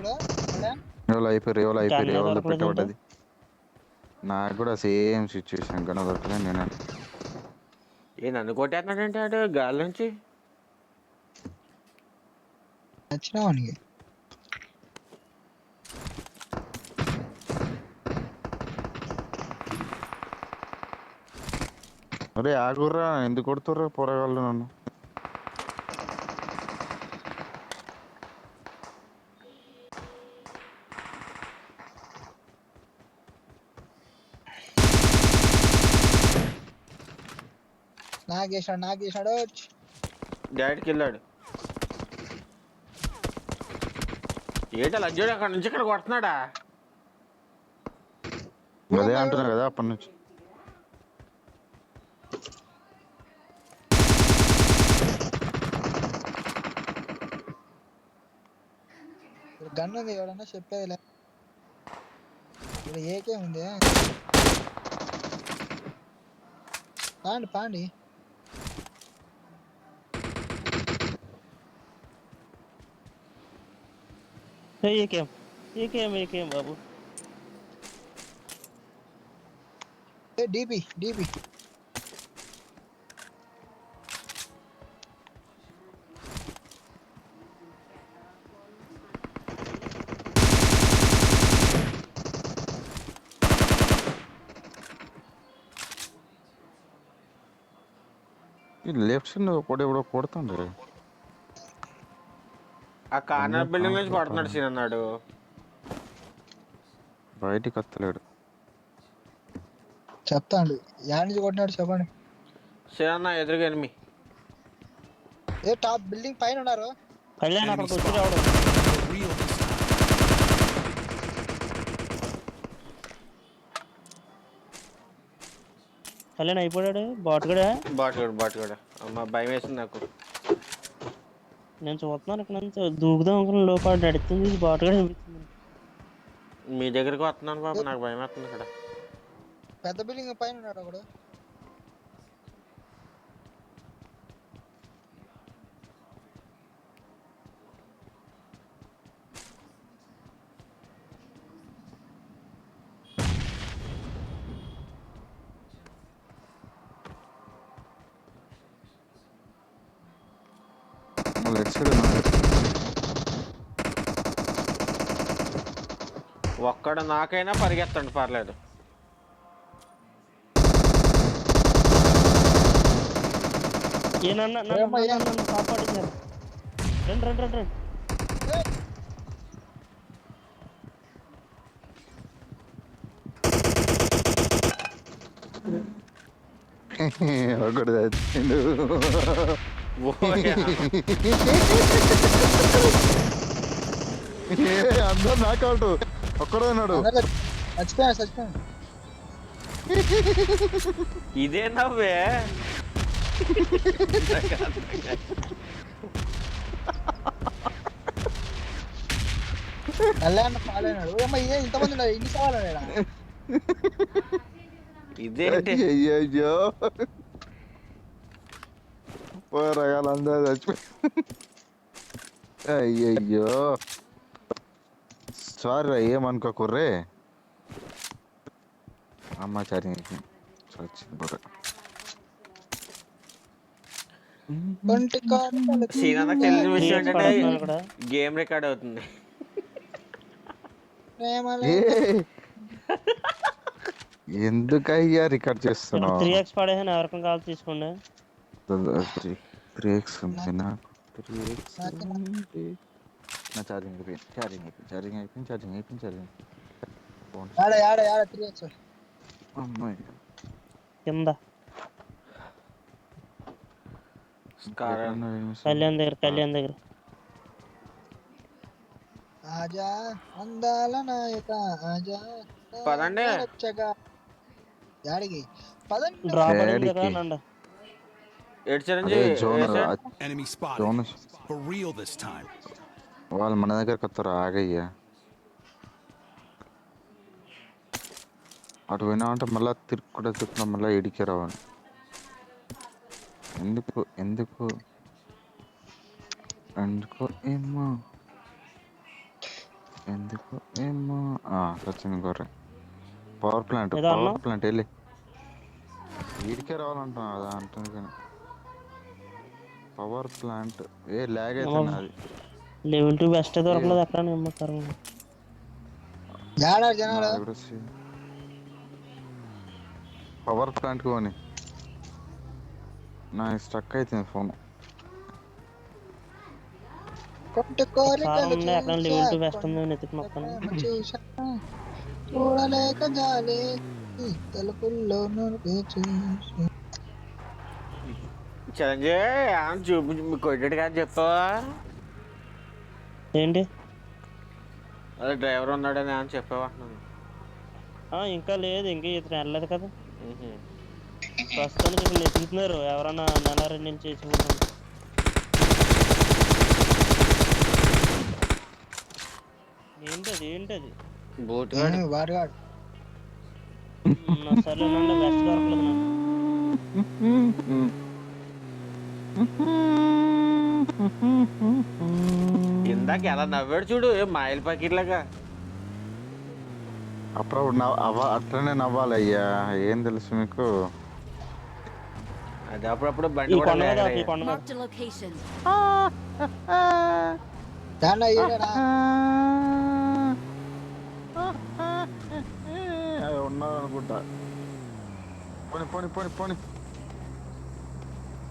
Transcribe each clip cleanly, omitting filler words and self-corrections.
అయిపోయాడు. ఎవరు అయిపోయారు ఎవరు దొరకలేదంటే పెట్టబడ్డది. నాకు కూడా సేమ్ సిచ్యువేషన్ గన దొరకలేదు. నేను నన్ను కొట్టేస్తున్నాడంటే అటు గాలి నుంచి. నచ్చినావానికి అరే ఆగుర్రా, ఎందుకు కొడుతుర్రా పోరగాళ్ళు నన్ను? నాకేసాడు. డాడీకి వెళ్ళాడు. ఏంటో లజ్జోడు అక్కడ నుంచి ఇక్కడ కొడుతున్నాడా? అదే అంటున్నా కదా అప్పటి నుంచి. గన్ ఉంది ఎవడన్నా చెప్పేది. ఇప్పుడు ఏకే ఉంది. పాండి ఏకేం బాబు. డీపీ లెఫ్ట్ సైడ్ ఎవడో కొడుతుండ్రు. ఆ కార్నర్ బిల్డింగ్ నుంచి కొడుతున్నాడు సీన్ అన్నాడు. బయటికి వస్తలేడు. చెప్తాండి యాడ్ నుంచి కొట్టినాడు చెప్పండి. సీన్ అన్న ఎదురుగా ఎనిమి. టాప్ బిల్డింగ్ పైన ఉన్నారు. కళ్యాణ్ అక్కడికి వచ్చి రావడం. కళ్యాణ్ అయిపోయాడు. బాట్ కూడా అమ్మ భయం వేసింది నాకు. నేను చూస్తున్నాను ఇక్కడ నుంచి దూకుదాం అనుకున్న లోపాటు నడుస్తుంది. బాట్ కూడా చూపిస్తుంది. మీ దగ్గరికి వస్తున్నాను బాబు, నాకు భయం వేస్తుంది ఇక్కడ. పెద్ద బిల్డింగ్ పైన ఉన్నాడు ఒకడు. లెఫ్ట్ సైడ్ ఉన్నాడు. ఒక్కడ నాకైనా పరిగెత్తండి పర్లేదు. నన్ను కాపాడించారు. రండి. ఒకటి చచ్చిండు. అందరు నాకౌట్, ఒక్కడే ఉన్నాడు. చచ్చిపోయాను. ఇదే నవ్వే. కళ్యాణ్ ఫాల్ అయినాడు. ఇదే ఇంతమంది ఉన్నారు. ఇన్ని సవాలు ఇదేంటి? అయ్యో పోరగాలందరూ చచ్చిపోయి. అయ్యయ్యో సారీ ఏమనుకోకుర్రే. అమ్మ చచ్చింది బొర. సీనాకి తెలిసిన విషయం ఏంటంటే గేమ్ రికార్డ్ అవుతుంది. ఎందుకయ్యా రికార్డ్ చేస్తున్నావు? 3x పడేసాను. ఎవరికైనా కాల్ తీసుకోండి. 3x ఉంది నాకు. 3x నా ఛార్జింగ్ అయిపోయింది. అమ్మాయి కింద కళ్యాణ్ దగ్గర ఆజా అందాల నాయక ఆజా పదండి. యాడికి పదండి. డ్రాప్ అయింది దగ్గర నండి. వాళ్ళు మన దగ్గరకు వస్తారు. ఆగయ్యా అటు పోయినా అంటే మళ్ళీ తిరుక్కుడా మళ్ళీ ఇడికి రావాలి. ఎందుకు ఏమో ఎందుకు ఏమో సచిన్ గొర్రె పవర్ ప్లాంట్ ఏదో అన్నావు వెళ్ళి వీడికే రావాలంటున్నా కదా అంటుంది కానీ పవర్ ప్లాంట్ లాగ్ అవుతుంది అది లెవెల్ 2 బెస్ట్ దొరకలేదు అక్కడ నమ్మకారు జనాలు పవర్ ప్లాంట్ పోని నా స్టక్ అవుతుంది ఫోన్ అక్కడ లెవెల్ 2 బెస్ట్ ఉందని చూడలేక జాలి తలుపుల్లో చిరంజీవి చూపించి కొట్టాడు కాదు చెప్పావా ఏంటి అదే డ్రైవర్ ఉన్నాడని అని చెప్పావా ఇంకా లేదు ఇంకా ఇతను వెళ్ళలేదు కదా ప్రస్తుతానికి ఇక్కడ వెతుకుతున్నారు ఎవరన్నా నన్నారని నేను చేసుకుంటాను ఏంటది బోట్ వాడుగాడు సర్లేనండి బెస్ట్ దొరకలేదు ఇందాక ఎలా నవ్వాడు చూడు మాయిల్ పాకెట్ లాగా అప్పుడు అట్లనే నవ్వాలి అయ్యా ఏం తెలుసు మీకు అది అప్పుడప్పుడు బండి కూడా Marked a location. ఉన్నారు అనుకుంటా పోని పోని పోని పోని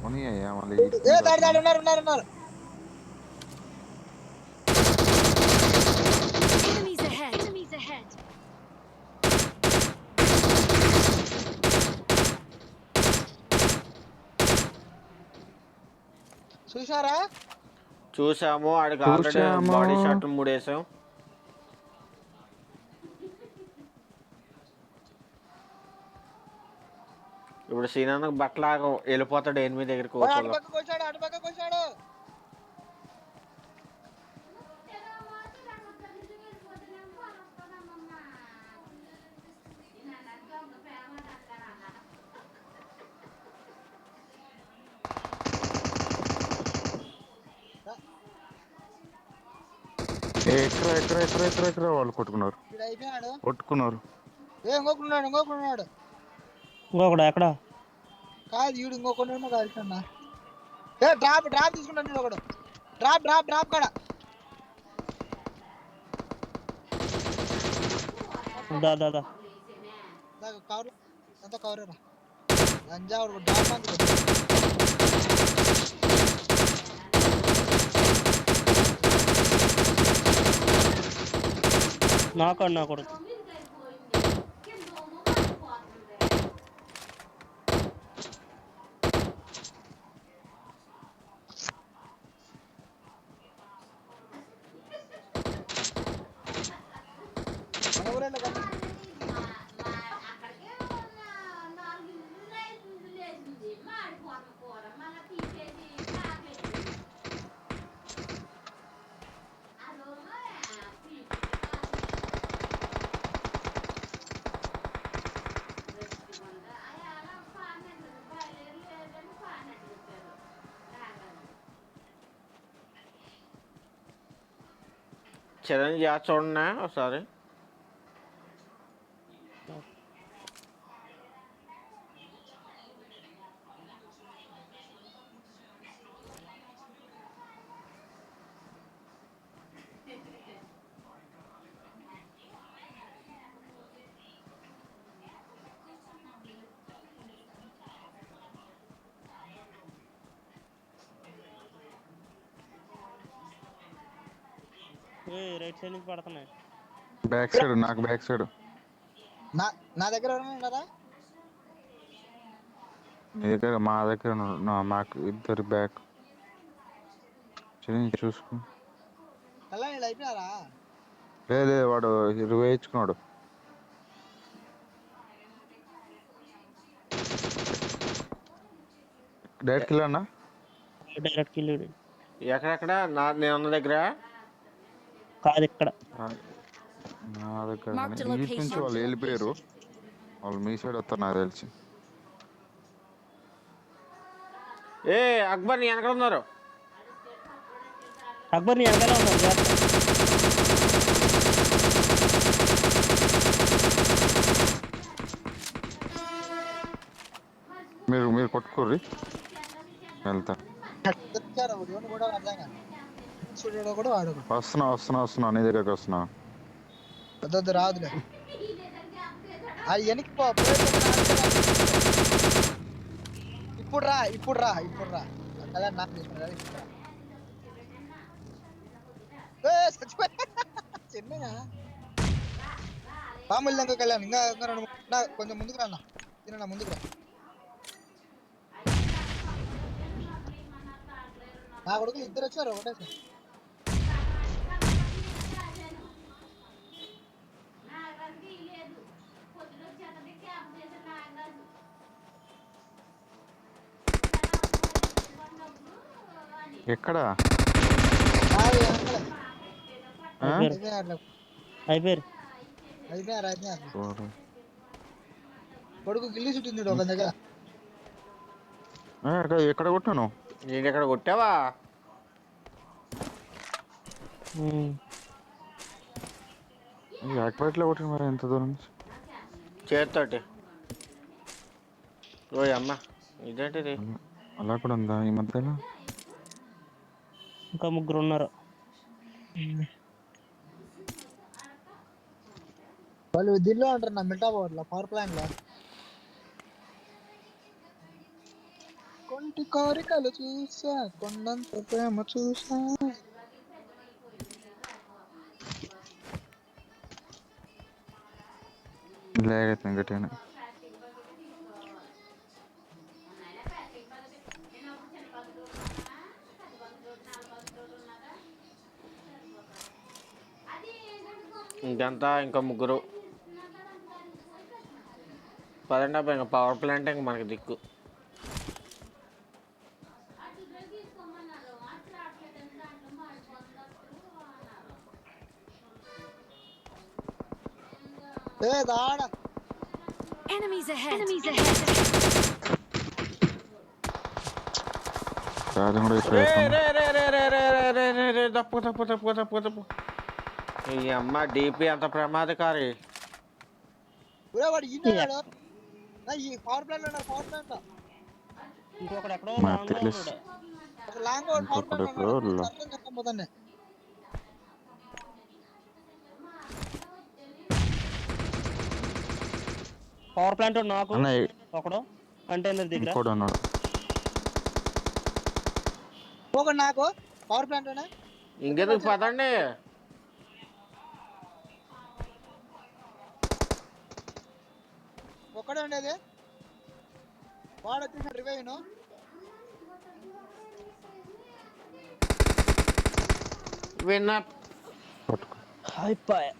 పోనీ అయ్యా మళ్ళీ ఉన్నారు Enemies ahead. Enemies ahead. చూసారా చూసాము ఆడికి ఆల్రెడీ బాడీ షాట్ 3 వేసాం ఇప్పుడు సీనానికి బట్టలాగా వెళ్ళిపోతాడు ఎనిమిది దగ్గరికి అటుపక్కకొచ్చాడు ఎక్కడ వాళ్ళు కొట్టుకున్నారు ఇంకొకడు ఎక్కడ కాదు ఈడు ఇంకొకడు కాదు డ్రాప్ తీసుకుంటాను ఒకడు డ్రాప్ కాడ దా కవర్ అంతా కవరేరా లంజావుడు డ్రాప్ అంత నా కొడుకు చిరంజీవి చూడండి ఒకసారి రైట్ సైడ్ నుంచి పడుతున్నాయి బ్యాక్ సైడ్ నాకు బ్యాక్ సైడ్ నా దగ్గర ఉన్నారా నీ దగ్గర మా దగ్గర మాకు ఇద్దరు బ్యాక్ చూసుకో అయిపోయారా లేదు వాడు వేయించుకున్నాడు డైరెక్ట్ కిల్ అన్నా డైరెక్ట్ కిల్ ఎక్కడెక్కడ నేను ఉన్న దగ్గర కాదు ఇక్కడ నా దగ్గర ఇటు నుంచి వాళ్ళు వెళ్ళిపోయారు వాళ్ళు మీ సైడ్ వస్తారు నాకు తెలిసి అక్బర్ నీ వెనకాల ఉన్నారు అక్బర్ నీ వెనకాల ఉన్నారు మీరు కొట్టుకోర్రి, వెళ్తా. తెచ్చారు ఒకటి ఎవరిని కూడా అర్థం కాదు. స్టూడియోలో కూడా వాడు వస్తున్నా నీ దగ్గరికి వస్తున్నా. వద్దు రాదులే. అది వెనక్కి ఇప్పుడు రా కళ్యాణ్ నాకు తీసుకురా ఇప్పుడు రా. చిన్నగా మామూలు ఇంకా కళ్యాణ్ ఇంకా కొంచెం ముందుకు రా తిన్నా ముందుకు రా. నా కొడుకులు ఇద్దరు వచ్చారు ఒకటే సార్. ఎక్కడ అయిపోయారు. కొడుకు గిల్లి చుట్టింది ఒక దగ్గర. ఎక్కడ కొట్టాను? నేను ఎక్కడ కొట్టావా? యాక్టివేట్లో కొట్టాను మరి ఎంత దూరం నుంచి? చేత్తోటి. ఓయ్ అమ్మ ఇదేంటిది? అలా కూడా ఉందా ఈ మధ్యలో? ఇంకా 3 ఉన్నారు. వాళ్ళు దీనిలో అంటారు నా మిల్టా పవర్ ప్లాంట్ లో. కొంటి కోరికలు చూసా కొండంత ప్రేమ చూసా. లేకపోతే గట్టిగానే ఇంకంతా ఇంకా 3. పదండి అబ్బాయి, ఇంకా పవర్ ప్లాంట్ ఇంకా మనకి దిక్కు. Enemies ahead. తప్పు. ఈ అమ్మ డిపి అంత ప్రమాదకారి. వాడు ఈనాడు ఈ పవర్ ప్లాంట్ ఇంకొకడు ఎక్కడో లాంగ్ పవర్ ప్లాంట్ పోతాను. పవర్ ప్లాంట్ నాకు ఒకడు కంటైనర్ దగ్గర ఒకడు నాకు పవర్ ప్లాంట్ ఇంకెందుకు పదండి. ఒక్కడే ఉండేది వాడు వచ్చేసిన రివైవ్ను. విన్న అయిపోయా.